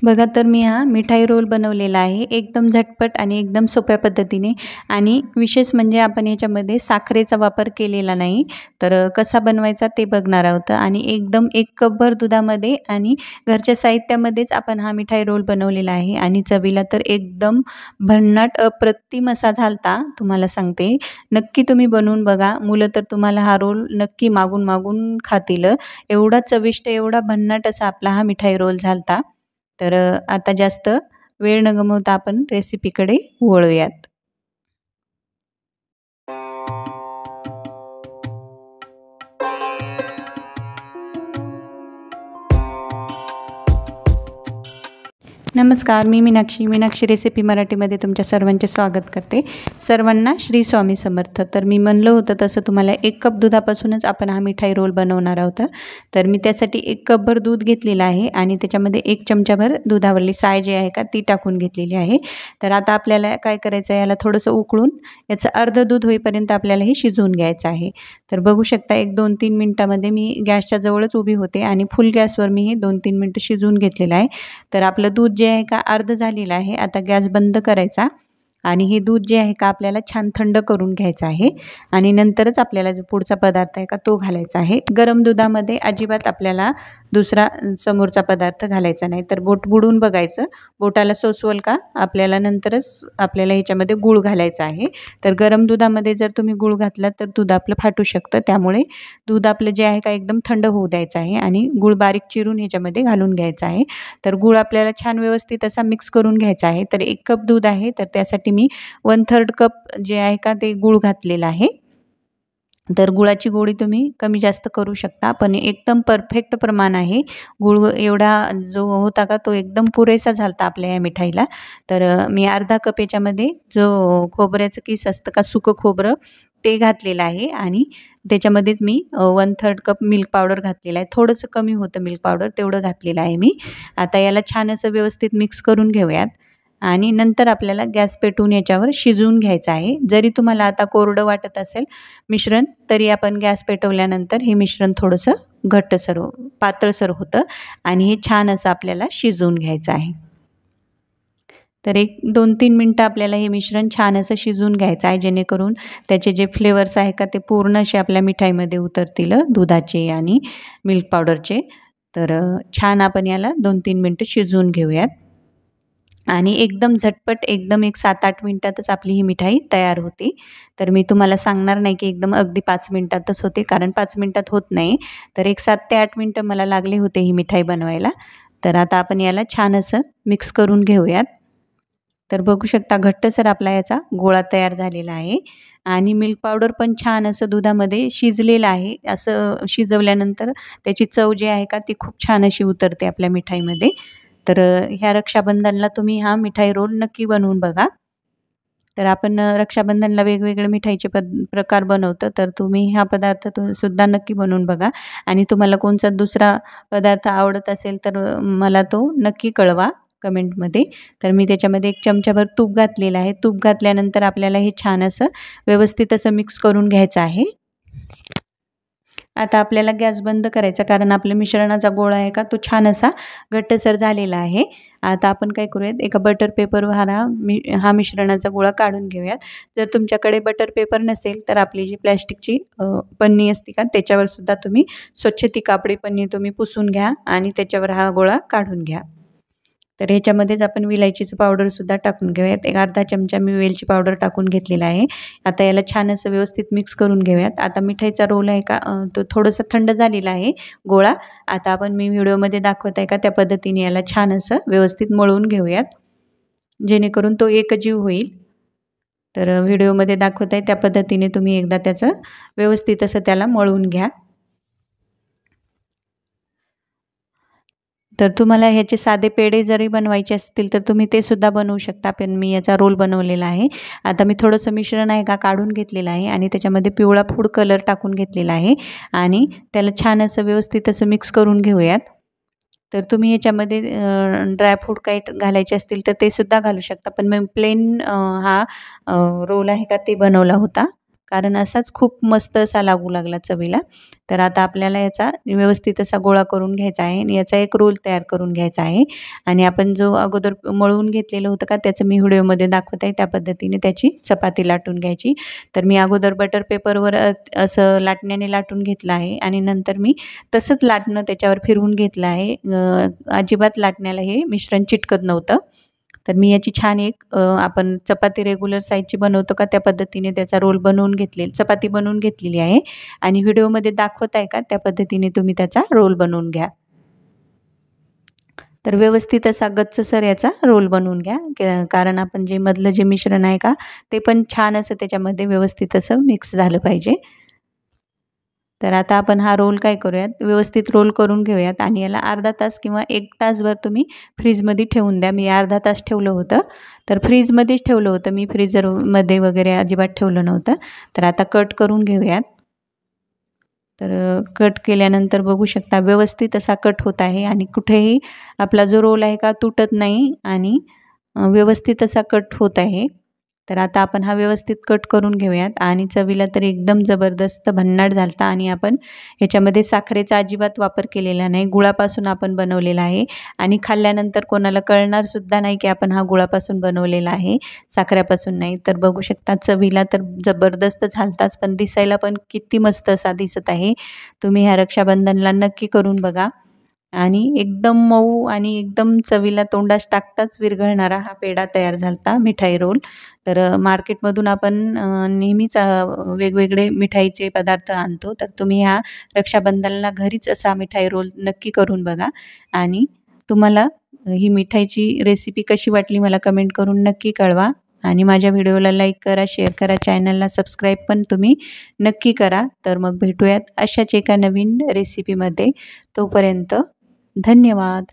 बघा तर मी हा मिठाई रोल बनवलेला आहे एकदम झटपट आणि एकदम सोप्या पद्धतीने आणि विशेष म्हणजे आपण याच्यामध्ये साखरेचा वापर केलेला नाही. तर कसा बनवायचा ते बघणार आहोत आणि एकदम 1 कपभर दुधामध्ये आणि घरच्या साहित्यामध्येच आपण हा मिठाई रोल बनवलेला आहे आणि चवीला तर एकदम भन्नाट अप्रतिम असा झालता तुम्हाला सांगते. नक्की तुम्ही बनवून बघा. मुलं तर तुम्हाला हा रोल नक्की मागून खातील. एवढा चविष्ट, एवढा भन्नाट असा आपला हा मिठाई रोल झालता. तर आता जास्त वेळ न गमावता आपण रेसिपीकडे वळूयात. नमस्कार, मी मीनाक्षी रेसिपी मराठीमध्ये तुमच्या सर्वांचे स्वागत करते. सर्वांना श्री स्वामी समर्थ. तर मी म्हणलं होतं तसं तुम्हाला 1 कप दुधापासूनच आपण हा मिठाई रोल बनवणार आहोत. तर मी त्यासाठी 1 कपभर दूध घेतलेलं आहे आणि त्याच्यामध्ये 1 चमचाभर दुधावरली साय जी आहे का ती टाकून घेतलेली आहे. तर आता आपल्याला काय करायचं आहे, याला थोडंसं उकळून याचं अर्धं दूध होईपर्यंत आपल्याला हे शिजवून घ्यायचं आहे. तर बघू शकता 1, 2, 3 मिनिटामध्ये मी गॅसच्या जवळच उभी होते आणि फुल गॅसवर मी हे 2-3 मिनिटं शिजवून घेतलेलं आहे. तर आपलं दूध जे आहे का अर्ध झालेलं आहे. आता गॅस बंद करायचा आणि हे दूध जे आहे का आपल्याला छान थंड करून घ्यायचं आहे आणि नंतरच आपल्याला जो पुढचा पदार्थ आहे का तो घालायचा आहे. गरम दुधामध्ये अजिबात आपल्याला दुसरा समोरचा पदार्थ घालायचा नाही. तर बोट बुडवून बघायचं, बोटाला सोसवल का आपल्याला नंतरच आपल्याला ह्याच्यामध्ये गूळ घालायचा आहे. तर गरम दुधामध्ये जर तुम्ही गूळ घातला तर दूध आपलं फाटू शकतं. त्यामुळे दूध आपलं जे आहे का एकदम थंड होऊ द्यायचं आहे आणि गूळ बारीक चिरून ह्याच्यामध्ये घालून घ्यायचा आहे. तर गूळ आपल्याला छान व्यवस्थित असा मिक्स करून घ्यायचा आहे. तर 1 कप दूध आहे तर त्यासाठी मी 1/3 कप जे आहे का ते गूळ घातलेला आहे. तर गुळाची गोडी तुम्ही कमी जास्त करू शकता, पण एकदम परफेक्ट प्रमाण आहे. गूळ एवढा जो होता का तो एकदम पुरेसा झालता आपल्या या मिठाईला. तर मी अर्धा कप याच्यामध्ये जो खोबऱ्याचं किस असतं का सुकं खोबरं ते घातलेलं आहे आणि त्याच्यामध्येच मी 1/3 कप मिल्क पावडर घातलेलं आहे. थोडंसं कमी होतं मिल्क पावडर, तेवढं घातलेलं आहे मी. आता याला छान असं व्यवस्थित मिक्स करून घेऊयात आणि नंतर आपल्याला गॅस पेटवून याच्यावर शिजवून घ्यायचं आहे. जरी तुम्हाला आता कोरडं वाटत असेल मिश्रण, तरी आपण गॅस पेटवल्यानंतर हे मिश्रण थोडंसं घट्टसर पातळसर होतं आणि हे छान असं आपल्याला शिजवून घ्यायचं आहे. तर 1-2-3 मिनटं आपल्याला हे मिश्रण छान असं शिजवून घ्यायचं आहे, जेणेकरून त्याचे जे फ्लेवर्स आहे का ते पूर्ण असे आपल्या मिठाईमध्ये उतरतील दुधाचे आणि मिल्क पावडरचे. तर छान आपण याला 2-3 मिनटं शिजवून घेऊयात आणि एकदम झटपट एकदम 7-8 मिनिटातच आपली ही मिठाई तयार होते. तर मी तुम्हाला सांगणार नाही की एकदम अगदी 5 मिनिटातच होते, कारण 5 मिनिटात होत नाही. तर 7 ते 8 मिनिटं मला लागले होते ही मिठाई बनवायला. तर आता आपण याला छान असं मिक्स करून घेऊयात. तर बघू शकता घट्टसर आपला याचा गोळा तयार झालेला आहे आणि मिल्क पावडर पण छान असं दुधामध्ये शिजलेलं आहे. असं शिजवल्यानंतर त्याची चव जी आहे का ती खूप छान अशी उतरते आपल्या मिठाईमध्ये. तर ह्या रक्षाबंधनला तुम्ही हा मिठाई रोल नक्की बनवून बघा. तर आपण रक्षाबंधनला वेगवेगळे मिठाईचे प्रकार बनवतो. तर तुम्ही हा पदार्थ सुद्धा नक्की बनवून बघा आणि तुम्हाला कोणता दुसरा पदार्थ आवडत असेल तर मला तो नक्की कळवा कमेंटमध्ये. तर मी त्याच्यामध्ये 1 चमचाभर तूप घातलेलं आहे. तूप घातल्यानंतर आपल्याला हे छान असं व्यवस्थित असं मिक्स करून घ्यायचं आहे. आता आपल्याला गॅस बंद करायचा, कारण आपल्या मिश्रणाचा गोळा आहे का तो छान असा घट्टसर झालेला आहे. आता आपण काय करूयात, एका बटर पेपरवर हा मिश्रणाचा गोळा काढून घेऊयात. जर तुमच्याकडे बटर पेपर नसेल तर आपली जी प्लॅस्टिकची पन्नी असते का त्याच्यावर सुद्धा तुम्ही स्वच्छ ती कापडी पन्नी तुम्ही पुसून घ्या आणि त्याच्यावर हा गोळा काढून घ्या. तर ह्याच्यामध्येच आपण विलायचीचं पावडरसुद्धा टाकून घेऊयात. 1 अर्धा चमचा मी वेलची पावडर टाकून घेतलेला आहे. आता याला छान असं व्यवस्थित मिक्स करून घेऊयात. आता मिठाईचा रोल आहे का तो थोडंसं थंड झालेला आहे गोळा. आता आपण मी व्हिडिओमध्ये दाखवत आहे का त्या पद्धतीने याला छान असं व्यवस्थित मळून घेऊयात, जेणेकरून तो एकजीव होईल. तर व्हिडिओमध्ये दाखवत आहे त्या पद्धतीने तुम्ही एकदा त्याचं व्यवस्थित असं त्याला मळून घ्या. तर तुम्हाला ह्याचे साधे पेढे जरी बनवायचे असतील तर तुम्ही ते सुद्धा बनवू शकता, पण मी याचा रोल बनवलेला आहे. आता मी थोडंसं मिश्रण आहे का काढून घेतलेलं आहे आणि त्याच्यामध्ये पिवळा फूड कलर टाकून घेतलेला आहे आणि त्याला छान असं व्यवस्थित असं मिक्स करून घेऊयात. तर तुम्ही याच्यामध्ये ड्रायफ्रूट काही घालायचे असतील तर ते सुद्धा घालू शकता, पण मी प्लेन हा रोल आहे का ते बनवला होता, कारण असाच खूप मस्त असा लागू लागला चवीला. तर आता आपल्याला याचा व्यवस्थित असा गोळा करून घ्यायचा आहे आणि याचा एक रोल तयार करून घ्यायचा आहे. आणि आपण जो अगोदर मळून घेतलेलं होतं का, त्याचं मी व्हिडिओमध्ये दाखवत आहे त्या पद्धतीने त्याची चपाती लाटून घ्यायची. तर मी अगोदर बटर पेपरवर असं लाटण्याने लाटून घेतलं आहे आणि नंतर मी तसंच लाटणं त्याच्यावर फिरवून घेतलं आहे. अजिबात लाटण्याला हे मिश्रण चिटकत नव्हतं. तर मी याची छान एक आपण चपाती रेग्युलर साईजची बनवतो का, त्या पद्धतीने त्याचा रोल बनवून चपाती बनवून घेतलेली आहे आणि व्हिडिओमध्ये दाखवत आहे का, त्या पद्धतीने तुम्ही त्याचा रोल बनवून घ्या. तर व्यवस्थित असा गच्चसर याचा रोल बनवून घ्या, कारण आपण जे मधलं जे मिश्रण आहे का, ते पण छान असं त्याच्यामध्ये व्यवस्थित असं मिक्स झालं पाहिजे. तर आता आपण हा रोल काय करूयात, व्यवस्थित रोल करून घेऊयात आणि याला अर्धा तास किंवा 1 तासभर तुम्ही फ्रीजमध्ये ठेवून द्या. मी अर्धा तास ठेवलं होतं. तर फ्रीजमध्येच ठेवलं होतं मी, फ्रीझरमध्ये वगैरे अजिबात ठेवलं नव्हतं. तर आता कट करून घेऊयात. तर कट केल्यानंतर बघू शकता व्यवस्थित असा कट होत आहे आणि कुठेही आपला जो रोल आहे का तुटत नाही आणि व्यवस्थित असा कट होत आहे. तर आता आपण हा व्यवस्थित कट करून घेऊयात आणि चवीला तर एकदम जबरदस्त भन्नाट झालता आणि आपण ह्याच्यामध्ये साखरेचा अजिबात वापर केलेला नाही. गुळापासून आपण बनवलेला आहे आणि खाल्ल्यानंतर कोणाला कळणार सुद्धा नाही की आपण हा गुळापासून बनवलेला आहे, साखरेपासून नाही. तर बघू शकता चवीला तर जबरदस्त झालताच, पण दिसायला पण किती मस्त असा दिसत आहे. तुम्ही ह्या रक्षाबंधनला नक्की करून बघा आणि एकदम मऊ आणि एकदम चवीला तोंडात टाकताच विरघळणारा हा पेढा तयार झालता, मिठाई रोल. तर मार्केटमधून आपण नेहमीच वेगवेगळे मिठाईचे पदार्थ आणतो. तर तुम्ही ह्या रक्षाबंधनाला घरीच असा मिठाई रोल नक्की करून बघा आणि तुम्हाला ही मिठाईची रेसिपी कशी वाटली मला कमेंट करून नक्की कळवा आणि माझ्या व्हिडिओला लाईक करा, शेअर करा, चॅनलला सबस्क्राईब पण तुम्ही नक्की करा. तर मग भेटूयात अशाच एका नवीन रेसिपीमध्ये. तोपर्यंत धन्यवाद.